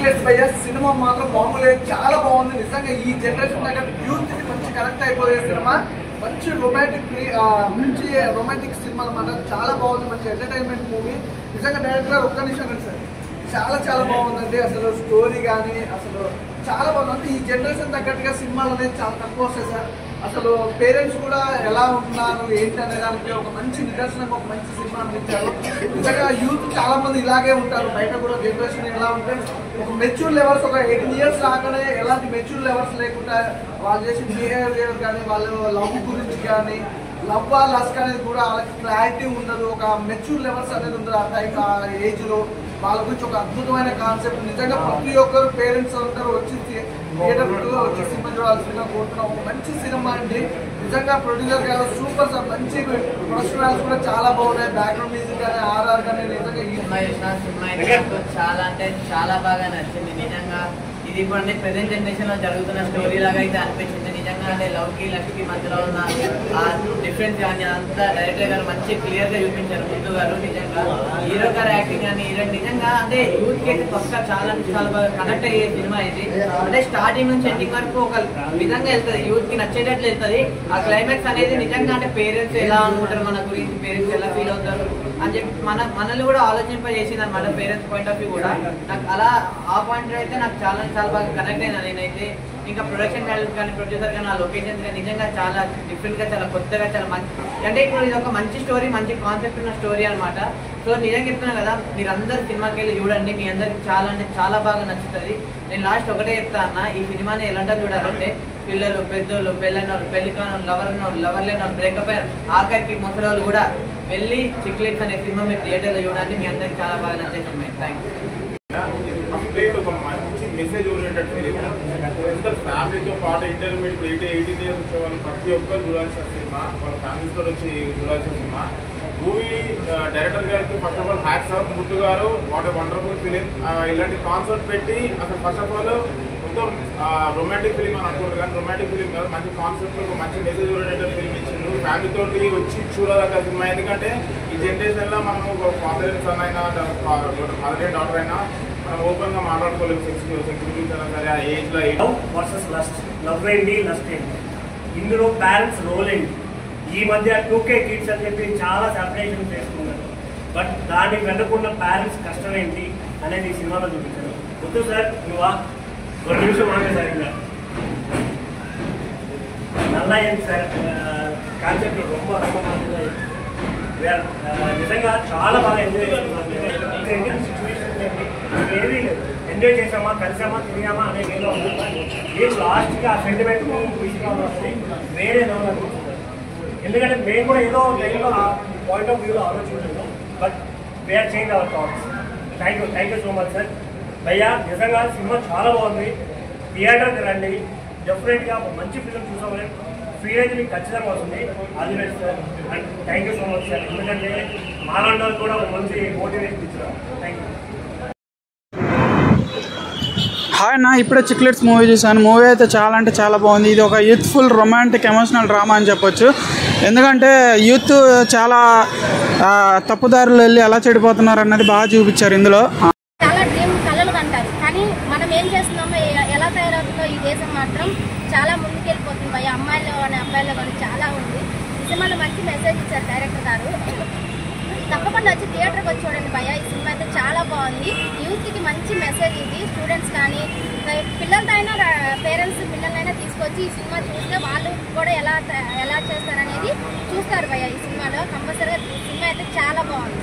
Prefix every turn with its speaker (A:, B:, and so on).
A: Chiclets భయ్య cinema మాత్రం మామూలు చాలా బాగుంది నిజంగా. ఈ జనరేషన్ దగ్గర యూత్ కి మంచి కనెక్ట్ అయిపోయే సినిమా. మంచి రొమాంటిక్ సినిమా అన్నమాట. చాలా బాగుంది, మంచి ఎంటర్టైన్మెంట్ మూవీ. నిజంగా డైరెక్టర్ ఒక్క నిమిషం సార్ చాలా బాగుందండి. అసలు స్టోరీ కానీ అసలు చాలా బాగుంది. ఈ జనరేషన్ తగ్గట్టుగా సినిమాలు అనేది చాలా తక్కువ వస్తాయి సార్. అసలు పేరెంట్స్ కూడా ఎలా ఉంటున్నారు ఏంటి అనే దానికి ఒక మంచి నిదర్శనంగా ఒక మంచి సినిమా అందించారు. నిజంగా యూత్ చాలా మంది ఇలాగే ఉంటారు. బయట కూడా జనరేషన్ ఎలా ఉంటే ఒక మెచ్యూర్ లెవెల్స్ ఒక 18 years రాగానే ఎలాంటి మెచ్యూర్ లెవెల్స్ లేకుండా వాళ్ళు చేసిన బిహేవియర్ కానీ వాళ్ళ లవ్ గురించి కానీ లవ్ లస్క్ అనేది కూడా వాళ్ళకి క్లారిటీ ఉండదు. ఒక మెచ్యూర్ లెవెల్స్ అనేది ఉండదు. ఆ టైం ఆ ఏజ్లో వాళ్ళ గురించి ఒక అద్భుతమైన కాన్సెప్ట్. నిజంగా ప్రతి ఒక్కరు పేరెంట్స్ అందరూ వచ్చి థియేటర్లో వచ్చి సినిమా చూడాల్సిందిగా కోరుతున్నాం. ఒక మంచి సినిమా అండి. నిజంగా ప్రొడ్యూసర్ గారు సూపర్ సార్. మంచి ప్రొడక్షన్ వాల్యూస్ కూడా చాలా బాగున్నాయి. బ్యాక్గ్రౌండ్ మ్యూజిక్ కానీ ఆర్ఆర్ కానీ నిజంగా
B: చాలా అంటే చాలా బాగా నచ్చింది. నిజంగా ఇది ఇప్పుడు అంటే ప్రెసెంట్ జనరేషన్ లో జరుగుతున్న స్టోరీ లాగా అయితే అనిపించింది. నిజంగా అంటే లవ్ కి లక్ష్కి మధ్యలో ఉన్న ఆ డిఫరెన్స్ కానీ అంతా డైరెక్టర్ గారు మంచి క్లియర్ గా చూపించారు. ముందు గారు నిజంగా హీరో గారు యాక్టింగ్ కానీ నిజంగా అంటే యూత్ కి అయితే పక్కా చాలా బాగా కనెక్ట్ అయ్యే సినిమా ఇది. అంటే స్టార్టింగ్ నుంచి ఎండింగ్ వరకు ఒక విధంగా వెళ్తుంది, యూత్ కి నచ్చేటట్లు వెళ్తుంది. ఆ క్లైమాక్స్ అనేది నిజంగా అంటే పేరెంట్స్ ఎలా అనుకుంటారు మన గురించి, పేరెంట్స్ ఎలా ఫీల్ అవుతారు అని చెప్పి మనల్ని కూడా ఆలోచింపజేసింది అనమాట. పేరెంట్స్ పాయింట్ ఆఫ్ వ్యూ కూడా నాకు అలా ఆ పాయింట్ అయితే నాకు చాలా బాగా కనెక్ట్ అయినా నేనైతే. ఇంకా ప్రొడక్షన్ వాల్యూస్ కానీ ప్రొడ్యూసర్ కానీ ఆ లొకేషన్స్ కానీ నిజంగా చాలా డిఫరెంట్ గా చాలా కొత్తగా చాలా మంచి అంటే ఇప్పుడు ఇది ఒక మంచి స్టోరీ మంచి కాన్సెప్ట్ ఉన్న స్టోరీ అనమాట. సో నిజంగా చెప్తున్నా కదా మీరందరూ సినిమాకి వెళ్ళి చూడండి, మీ అందరికి చాలా అంటే చాలా బాగా నచ్చుతుంది. నేను లాస్ట్ ఒకటే చెప్తా అన్న, ఈ సినిమాని ఎలాంటి చూడాలంటే పిల్లలు పెద్దోళ్ళు పెళ్ళైన పెళ్లి కాని లవర్ లేని బ్రేకప్ అయిన ఆఖరికి ముసలి కూడా వెళ్ళి చిక్లెట్స్ అనే సినిమా మీరు థియేటర్లో చూడండి, మీ అందరికి చాలా బాగా నచ్చేసింది. Thank
C: message oriented film. ఫ్యామిలీతో పాటు ఇంటర్మీడియట్ 18 years వచ్చే వాళ్ళు ప్రతి ఒక్కరు చూడాల్సిన సినిమా, వాళ్ళ ఫ్యామిలీతో వచ్చి చూడాల్సిన సినిమా. మూవీ డైరెక్టర్ గారికి first of all hats off. Muthu గారు వాట్ ఏ వండర్ఫుల్ ఫిలిం. ఇలాంటి కాన్సెప్ట్ పెట్టి అసలు ఫస్ట్ ఆఫ్ ఆల్ మొత్తం రొమాంటిక్ ఫిలిం అని అనుకుంటారు కానీ రొమాంటిక్ ఫిలిం కాదు, మంచి కాన్సెప్ట్ ఒక మంచి మెసేజ్ ఓరియంటెడ్ ఫిలిం ఇచ్చిండ్రు. ఫ్యామిలీతో వచ్చి చూడాలన్న సినిమా. ఎందుకంటే ఈ జనరేషన్లో మనము ఒక ఫాదర్ అండ్ సన్ అయినా మదర్ అండ్ డాటర్ అయినా మనం ఓపెన్ గా మాట్లాడుకోలేదు. సెక్యూరిటీస్ అయినా సరే ఆ ఏజ్ లో
D: లవ్ వర్సెస్ లస్ట్, లవ్ ఏంటి లస్ట్ ఏంటి, ఇందులో పేరెంట్స్ రోల్ ఏంటి. ఈ మధ్య 2K కిడ్స్ అని చెప్పి చాలా సెపరేషన్ చేసుకున్నారు. బట్ దాన్ని వెనుకున్న పేరెంట్స్ కష్టం ఏంటి అనేది ఈ సినిమాలో చూపించారు. వద్దు సార్ నువ్వా 1 నిమిషం ఆగే సార్. ఇంకా నల్లా ఏంటి సార్ కాన్సెప్ట్ రొమ్మ నిజంగా చాలా బాగా ఎంజాయ్ చేస్తున్నాను. ఏది లేదు, ఎంజాయ్ చేసామా కలిసామా తిరిగామా అనే వేలో ఉంటుంది. నేను లాస్ట్గా ఆ సెంటిమెంట్ తీసుకోవాల్సి వేరే లెవెల్ అనుకుంటున్నాను. ఎందుకంటే మేము కూడా ఏదో టైంలో ఆ పాయింట్ ఆఫ్ వ్యూలో ఆలోచించున్నాం. But we are change our thoughts. Thank you so much sir. భయ్యా నిజంగా సినిమా చాలా బాగుంది. థియేటర్కి రండి, డెఫినెట్గా మంచి ఫిలిం చూసామని ఫీల్ అయితే మీకు ఖచ్చితంగా వస్తుంది. అది లేదు sir. And thank you so much sir. ఎందుకంటే మాలాంటి వాళ్ళు కూడా ఒక మంచి మోటివేషన్ ఇచ్చారు. Thank you.
E: హాయ్ అన్న, ఇప్పుడే చిక్లెట్స్ మూవీ చూసాను. మూవీ అయితే చాలా అంటే చాలా బాగుంది. ఇది ఒక యూత్ఫుల్ రొమాంటిక్ ఎమోషనల్ డ్రామా అని చెప్పొచ్చు. ఎందుకంటే యూత్ చాలా తప్పుదారులు వెళ్ళి ఎలా చెడిపోతున్నారు అన్నది బాగా చూపించారు ఇందులో.
F: చాలా డ్రీమ్ కళలు కంటారు కానీ మనం ఏం చేస్తున్నామో ఎలా తయారవుతుందో ఈ దేశం మాత్రం చాలా ముందుకెళ్ళిపోతుంది. భయ అమ్మాయిలు అనే అబ్బాయిలు కానీ చాలా ఉంది. ఈ సినిమాలో మంచి మెసేజ్ ఇచ్చారు డైరెక్టర్ గారు. తప్పకుండా వచ్చి థియేటర్కి వచ్చి చూడండి భయ. ఈ సినిమా అయితే చాలా బాగుంది. యూత్కి మంచి మెసేజ్ ఇది. స్టూడెంట్స్ కానీ పిల్లలతో అయినా పేరెంట్స్ పిల్లలైనా తీసుకొచ్చి ఈ సినిమా చూస్తే వాళ్ళు కూడా ఎలా చేస్తారనేది చూస్తారు భయ. ఈ సినిమాలో కంపల్సరీగా ఈ సినిమా అయితే చాలా బాగుంది.